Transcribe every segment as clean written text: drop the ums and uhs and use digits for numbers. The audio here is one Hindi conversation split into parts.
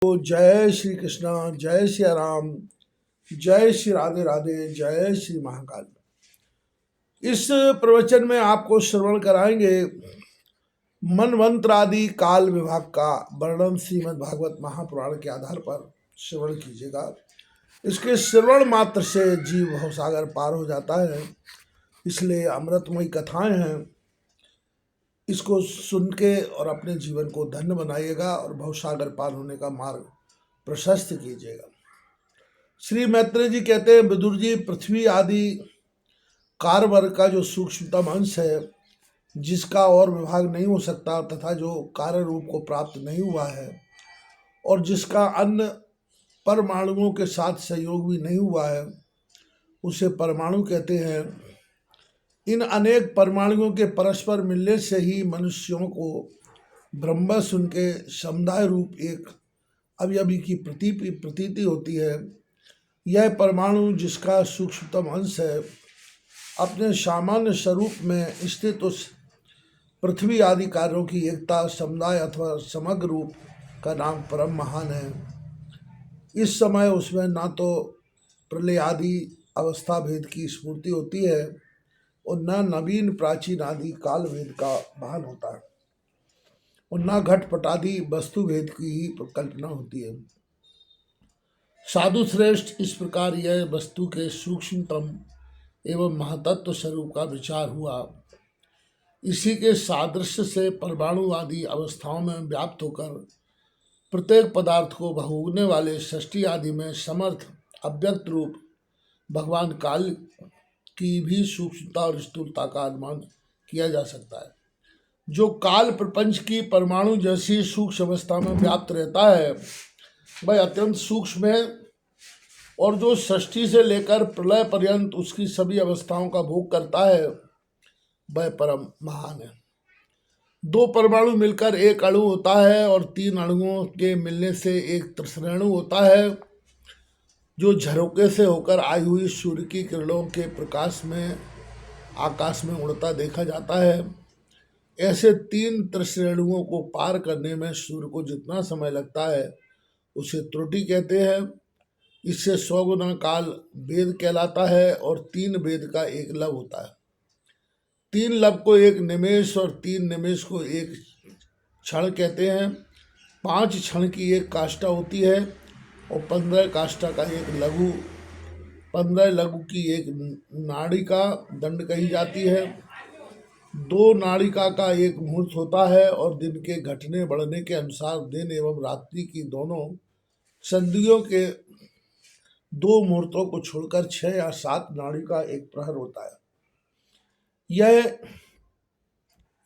तो जय श्री कृष्णा, जय श्री राम, जय श्री राधे राधे, जय श्री महाकाल। इस प्रवचन में आपको श्रवण कराएंगे मनवंत्र आदि काल विभाग का वर्णन श्रीमद् भागवत महापुराण के आधार पर श्रवण कीजिएगा। इसके श्रवण मात्र से जीव भवसागर पार हो जाता है, इसलिए अमृतमयी कथाएं हैं। इसको सुन के और अपने जीवन को धन्य बनाइएगा और भवसागर पार होने का मार्ग प्रशस्त कीजिएगा। श्री मैत्रेय जी कहते हैं, विदुर जी, पृथ्वी आदि कारवर्ग का जो सूक्ष्मतम अंश है, जिसका और विभाग नहीं हो सकता तथा जो कार्य रूप को प्राप्त नहीं हुआ है और जिसका अन्य परमाणुओं के साथ सहयोग भी नहीं हुआ है, उसे परमाणु कहते हैं। इन अनेक परमाणुओं के परस्पर मिलने से ही मनुष्यों को ब्रह्मस उनके समुदाय रूप एक अवयवी की प्रतीति होती है। यह परमाणु, जिसका सूक्ष्मतम अंश है, अपने सामान्य स्वरूप में स्थित उस पृथ्वी आदि कार्यों की एकता, समुदाय अथवा समग्र रूप का नाम परम महान है। इस समय उसमें ना तो प्रलय आदि अवस्था भेद की स्फूर्ति होती है और न नवीन प्राचीन आदि काल भेद का भान होता है और न घटपट आदि वस्तु भेद की ही कल्पना होती है। साधु श्रेष्ठ, इस प्रकार यह वस्तु के सूक्ष्मतम एवं महातत्व स्वरूप का विचार हुआ। इसी के सादृश्य से परमाणु आदि अवस्थाओं में व्याप्त होकर प्रत्येक पदार्थ को भोगने वाले षष्ठी आदि में समर्थ अव्यक्त रूप भगवान काल की भी सूक्ष्मता और स्थूलता का अनुमान किया जा सकता है। जो काल प्रपंच की परमाणु जैसी सूक्ष्म अवस्था में व्याप्त रहता है, वह अत्यंत सूक्ष्म है और जो षष्ठी से लेकर प्रलय पर्यंत उसकी सभी अवस्थाओं का भोग करता है, वह परम महान है। दो परमाणु मिलकर एक अणु होता है और तीन अणुओं के मिलने से एक त्रिश्रेणु होता है, जो झरोके से होकर आई हुई सूर्य की किरणों के प्रकाश में आकाश में उड़ता देखा जाता है। ऐसे तीन त्रिश्रेणुओं को पार करने में सूर्य को जितना समय लगता है, उसे त्रुटि कहते हैं। इससे 100 गुना काल वेद कहलाता है और 3 वेद का एक लब होता है। 3 लब को एक निमेष और 3 निमेष को एक क्षण कहते हैं। 5 क्षण की एक काष्ठा होती है और 15 काष्ठा का एक लघु, 15 लघु की एक नाड़िका दंड कही जाती है। 2 नाड़िका का एक मुहूर्त होता है और दिन के घटने बढ़ने के अनुसार दिन एवं रात्रि की दोनों संधियों के 2 मुहूर्तों को छोड़कर 6 या 7 नाड़ी का एक प्रहर होता है। यह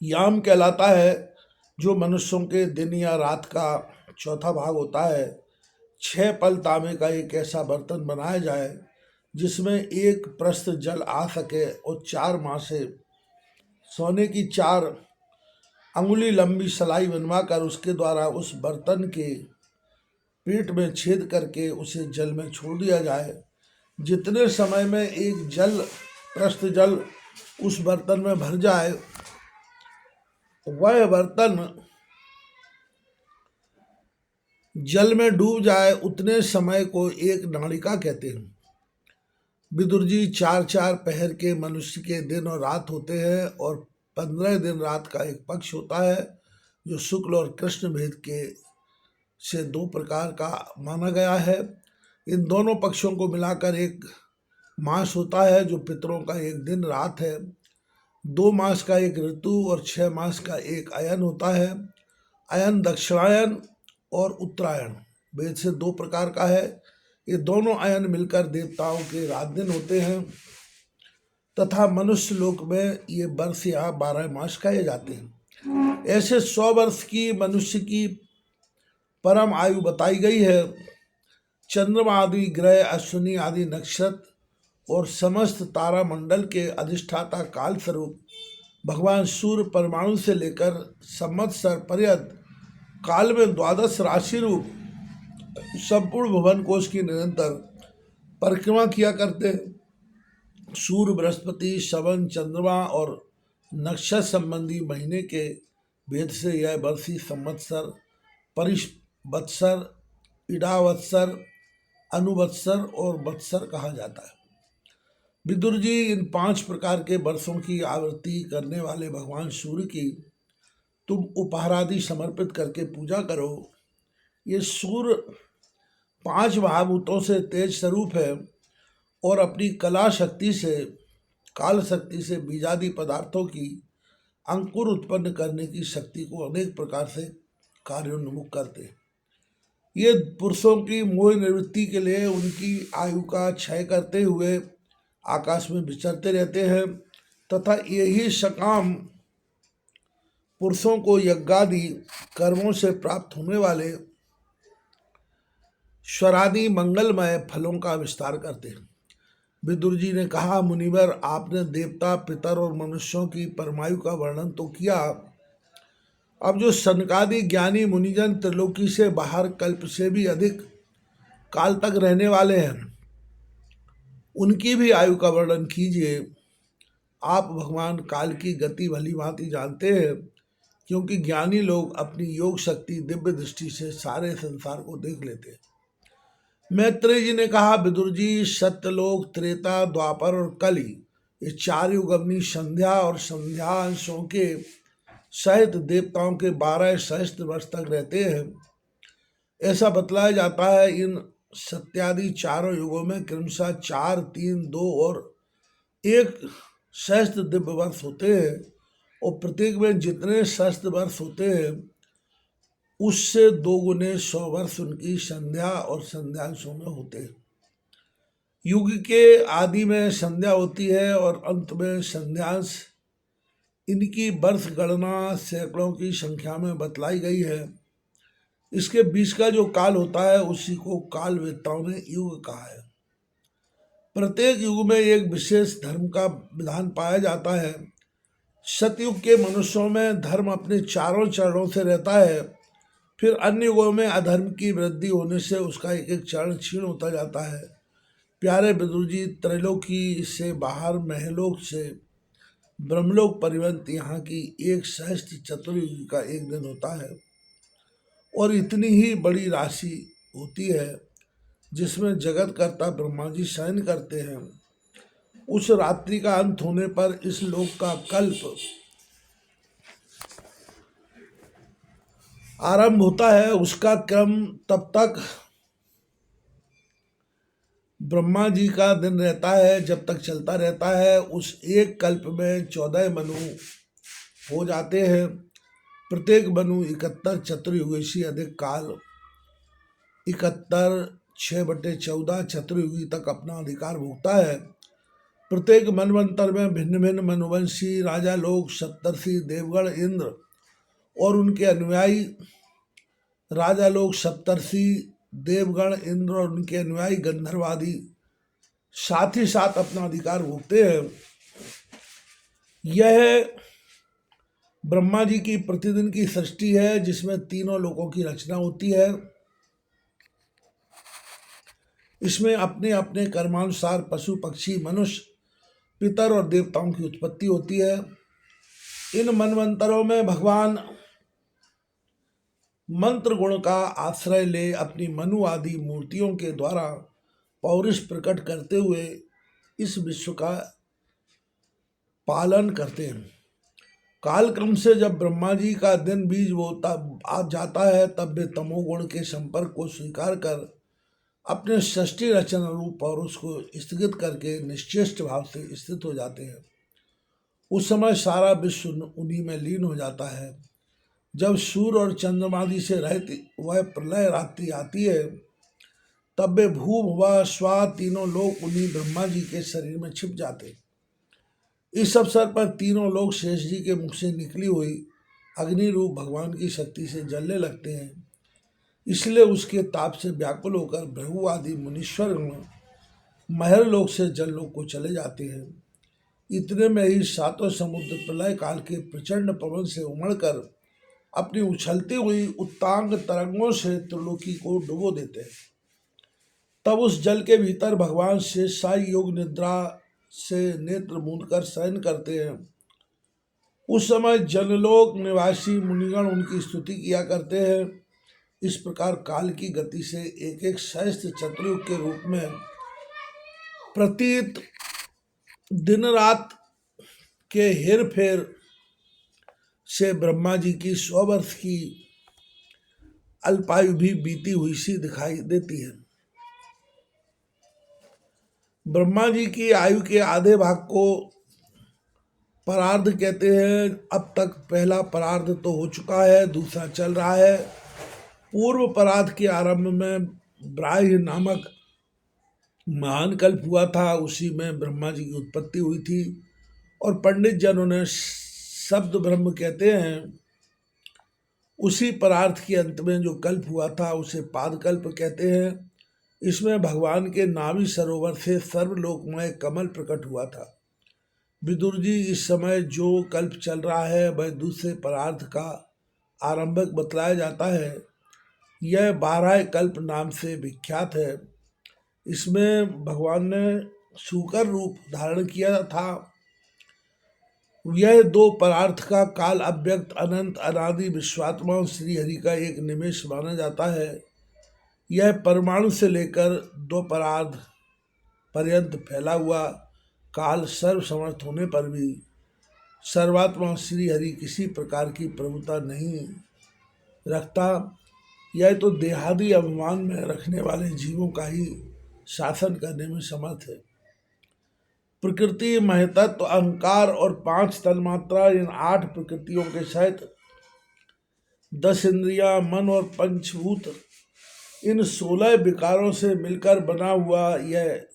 याम कहलाता है, जो मनुष्यों के दिन या रात का चौथा भाग होता है। 6 पल तांबे का एक ऐसा बर्तन बनाया जाए जिसमें 1 प्रस्थ जल आ सके और 4 माह से सोने की 4 अंगुली लंबी सलाई बनवाकर उसके द्वारा उस बर्तन के पेट में छेद करके उसे जल में छोड़ दिया जाए। जितने समय में एक प्रस्थ जल उस बर्तन में भर जाए, वह बर्तन जल में डूब जाए, उतने समय को एक नाड़िका कहते हैं। विदुर जी, 4-4 पहर के मनुष्य के दिन और रात होते हैं और 15 दिन रात का एक पक्ष होता है, जो शुक्ल और कृष्ण भेद के से 2 प्रकार का माना गया है। इन दोनों पक्षों को मिलाकर एक मास होता है, जो पितरों का एक दिन रात है। 2 मास का एक ऋतु और 6 मास का एक अयन होता है। अयन दक्षिणायन और उत्तरायण वेद से 2 प्रकार का है। ये दोनों अयन मिलकर देवताओं के रात दिन होते हैं तथा मनुष्य लोक में ये वर्ष या 12 मास कहे जाते हैं। ऐसे 100 वर्ष की मनुष्य की परम आयु बताई गई है। चंद्रमा आदि ग्रह, अश्विनी आदि नक्षत्र और समस्त तारामंडल के अधिष्ठाता काल स्वरूप भगवान सूर्य परमाणु से लेकर संवत्सर पर्यंत काल में 12 राशि रूप संपूर्ण भुवन कोश की निरंतर परिक्रमा किया करते हैं। सूर्य, बृहस्पति, श्रवण, चंद्रमा और नक्षत्र संबंधी महीने के भेद से यह वर्षी संवत्सर, परिवत्सर इडावत्सर, अनुवत्सर और वत्सर कहा जाता है। विदुर जी, इन 5 प्रकार के वर्षों की आवृत्ति करने वाले भगवान सूर्य की तुम उपहारादि समर्पित करके पूजा करो। ये सूर्य 5 महाभूतों से तेज स्वरूप है और अपनी कला शक्ति से, काल शक्ति से बीजादि पदार्थों की अंकुर उत्पन्न करने की शक्ति को अनेक प्रकार से कार्योन्मुख करते हैं। ये पुरुषों की मोह निवृत्ति के लिए उनकी आयु का क्षय करते हुए आकाश में विचरते रहते हैं तथा यही सकाम पुरुषों को यज्ञादि कर्मों से प्राप्त होने वाले स्वरादि मंगलमय फलों का विस्तार करते हैं। विदुर जी ने कहा, मुनिवर, आपने देवता, पितर और मनुष्यों की परमायु का वर्णन तो किया, अब जो सनकादि ज्ञानी मुनिजन त्रिलोकी से बाहर कल्प से भी अधिक काल तक रहने वाले हैं, उनकी भी आयु का वर्णन कीजिए। आप भगवान काल की गति भली भांति जानते हैं, क्योंकि ज्ञानी लोग अपनी योग शक्ति दिव्य दृष्टि से सारे संसार को देख लेते हैं। मैत्रेय जी ने कहा, विदुर जी, सत्यलोक, त्रेता, द्वापर और कली, ये 4 युग अपनी संध्या और संध्यांशों के सहित देवताओं के 12 सहस्त्र वर्ष तक रहते हैं। ऐसा बतलाया जाता है। इन सत्यादि 4 युगों में क्रमशः 4, 3, 2 और 1 सहस्त्र दिव्य वर्ष होते हैं और प्रत्येक में जितने सहस्त्र वर्ष होते हैं उससे 2 गुने 100 वर्ष उनकी संध्या और संध्यांशों में होते हैं। युग के आदि में संध्या होती है और अंत में संध्यांश। इनकी वर्ष गणना सैकड़ों की संख्या में बतलाई गई है। इसके बीच का जो काल होता है उसी को काल वेत्ताओं ने युग कहा है। प्रत्येक युग में एक विशेष धर्म का विधान पाया जाता है। सतयुग के मनुष्यों में धर्म अपने 4 चरणों से रहता है, फिर अन्य युगों में अधर्म की वृद्धि होने से उसका एक एक चरण क्षीण होता जाता है। प्यारे विदुर जी, त्रैलोकी से बाहर महलोक से ब्रह्मलोक पर्यंत यहाँ की 1 सहस्त्र चतुर्युगी का एक दिन होता है और इतनी ही बड़ी राशि होती है जिसमें जगत कर्ता ब्रह्मा जी शयन करते हैं। उस रात्रि का अंत होने पर इस लोक का कल्प आरंभ होता है। उसका क्रम तब तक ब्रह्मा जी का दिन रहता है जब तक चलता रहता है। उस एक कल्प में 14 मनु हो जाते हैं। प्रत्येक मनु 71 चतुर्युगी अधिक काल 71 6/14 चतुर्युगी तक अपना अधिकार भोगता है। प्रत्येक मनवंतर में भिन्न भिन्न मनुवंशी राजा लोग, सप्तर्षि, देवगण, इंद्र और उनके अनुयायी राजा लोग, सप्तर्षि, देवगण, इंद्र और उनके अनुयायी गंधर्व आदि साथ ही साथ अपना अधिकार भोगते हैं। यह ब्रह्मा जी की प्रतिदिन की सृष्टि है जिसमें तीनों लोकों की रचना होती है। इसमें अपने अपने कर्मानुसार पशु, पक्षी, मनुष्य, पितर और देवताओं की उत्पत्ति होती है। इन मनवंतरों में भगवान मंत्र गुण का आश्रय ले अपनी मनु आदि मूर्तियों के द्वारा पौरुष प्रकट करते हुए इस विश्व का पालन करते हैं। कालक्रम से जब ब्रह्मा जी का दिन बीज बोता आ जाता है तब वे तमोगुण के संपर्क को स्वीकार कर अपने सृष्टि रचना रूप पौरुष को स्थगित करके निश्चेष्ट भाव से स्थित हो जाते हैं। उस समय सारा विश्व उन्हीं में लीन हो जाता है। जब सूर्य और चंद्रमादि से रहित वह प्रलय रात्रि आती है तब वे भू भुवा स्वा तीनों लोग उन्हीं ब्रह्मा जी के शरीर में छिप जाते। इस अवसर पर तीनों लोग शेष जी के मुख से निकली हुई अग्नि रूप भगवान की शक्ति से जलने लगते हैं। इसलिए उसके ताप से व्याकुल होकर भृगु आदि मुनीश्वर महर लोक से जल लोक को चले जाते हैं। इतने में ही 7 समुद्र प्रलय काल के प्रचंड पवन से उमड़कर अपनी उछलती हुई उत्तांग तरंगों से त्रिलोकी को डुबो देते हैं। तब उस जल के भीतर भगवान शेषशायी योग निद्रा से नेत्र मूंद कर शयन करते हैं। उस समय जनलोक निवासी मुनिगण उनकी स्तुति किया करते हैं। इस प्रकार काल की गति से एक एक सहस्त्र चतुर्युग के रूप में प्रतीत दिन रात के हेर फेर से ब्रह्मा जी की 100 वर्ष की अल्पायु भी बीती हुई सी दिखाई देती है। ब्रह्मा जी की आयु के आधे भाग को परार्ध कहते हैं। अब तक पहला परार्ध तो हो चुका है, दूसरा चल रहा है। पूर्व परार्ध के आरंभ में ब्राह्य नामक महान कल्प हुआ था, उसी में ब्रह्मा जी की उत्पत्ति हुई थी और पंडित जन उन्हें शब्द ब्रह्म कहते हैं। उसी परार्थ के अंत में जो कल्प हुआ था उसे पादकल्प कहते हैं। इसमें भगवान के नाभि सरोवर से सर्वलोकमय कमल प्रकट हुआ था। विदुर जी, इस समय जो कल्प चल रहा है वह दूसरे परार्थ का आरंभक बतलाया जाता है। यह 12 कल्प नाम से विख्यात है। इसमें भगवान ने शूकर रूप धारण किया था। यह 2 परार्थ का काल अव्यक्त अनंत अनादि विश्वात्मा श्री हरि का एक निमेष माना जाता है। यह परमाणु से लेकर 2 परार्ध पर्यंत फैला हुआ काल सर्वसमर्थ होने पर भी सर्वात्मा श्री हरि किसी प्रकार की प्रभुता नहीं रखता। यह तो देहादि अभिमान में रखने वाले जीवों का ही शासन करने में समर्थ है। प्रकृति, महतत्व, अहंकार और 5 तन्मात्रा, इन 8 प्रकृतियों के सहित 10 इंद्रियां, मन और पंचभूत, इन 16 विकारों से मिलकर बना हुआ यह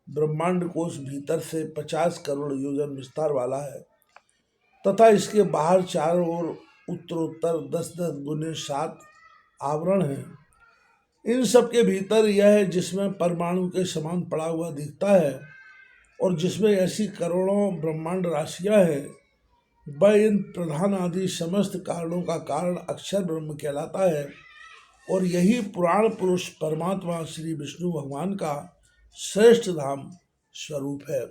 ब्रह्मांड कोश भीतर से 50 करोड़ योजन विस्तार वाला है तथा इसके बाहर चारों ओर उत्तरोत्तर 10-10 गुने 7 आवरण हैं। इन सब के भीतर यह है जिसमें परमाणु के समान पड़ा हुआ दिखता है और जिसमें ऐसी करोड़ों ब्रह्मांड राशियां हैं, वह इन प्रधान आदि समस्त कारणों का कारण अक्षर ब्रह्म कहलाता है और यही पुराण पुरुष परमात्मा श्री विष्णु भगवान का श्रेष्ठ धाम स्वरूप है।